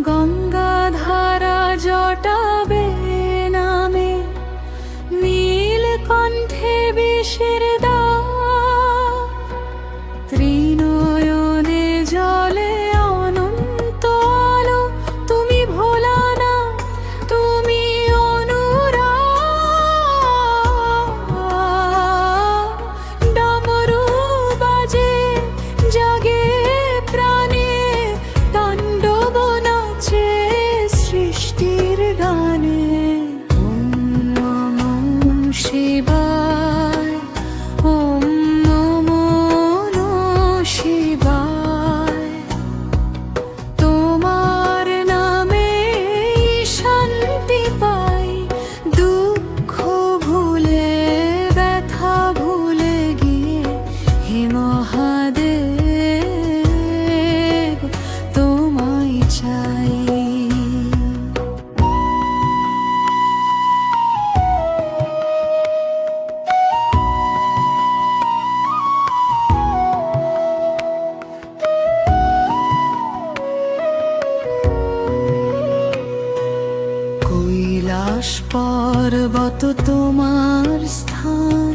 গঙ্গাধারা জটাবে নামে নীল কণ্ঠে বিষের ত্রিনয়নে জলে অনন্ত আলো। তুমি ভোলা না, তুমি অনুরাগ। ডমরু বাজে জাগে প্রাণে, তাণ্ডব নাচে সৃষ্টির গানে। ওম নমঃ শিবায়, ওম নমঃ শিবায়। তোমার নামে শান্তি পাই, দুঃখ ভুলে ব্যথা ভুলে গিয়ে হে মহাদেব তোমায় চাই। কৈলাস পর্বত তোমার স্থান,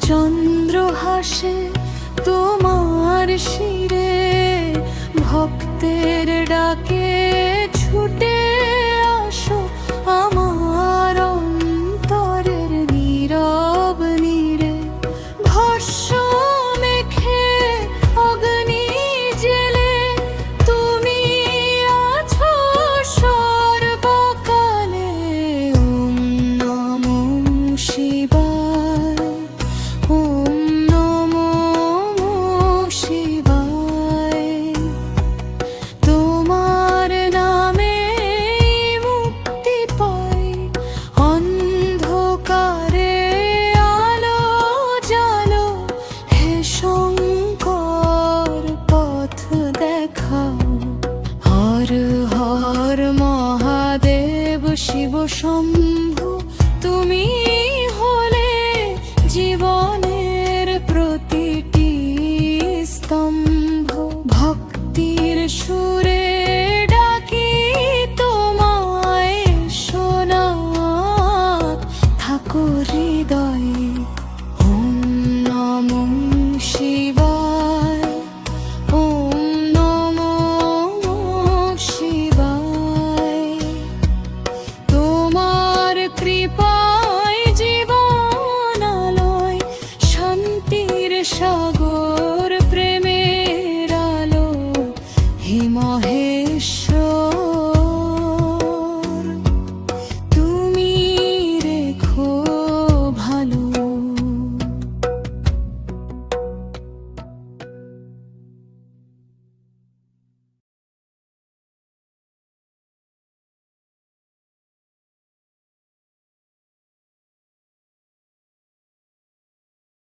চন্দ্র হাসে তোমার শিরে। ভক্তের ডাকে ছুটে আসো আমার অন্তরের নীরব নীরে। ভস্য মেখে অগ্নি জেলে তুমি আছো সর্বকালে। ওম নমঃ শিবায়, ওম নমঃ শিবায়। তোমার নামে মুক্তি পাই, অন্ধকারে আলো জালো। হে শঙ্কর পথ দেখাও, হর হর মহাদেব শিব শম্ভু। তুমি হলে জীবনের প্রতিটি স্তম্ভ। ভক্তির সুরে ডাকি তোমায়, সোনাথ থাকো হৃদয়ে। ওম নমঃ শিবায়, ওম নমঃ শিবায়। তোমার কৃপা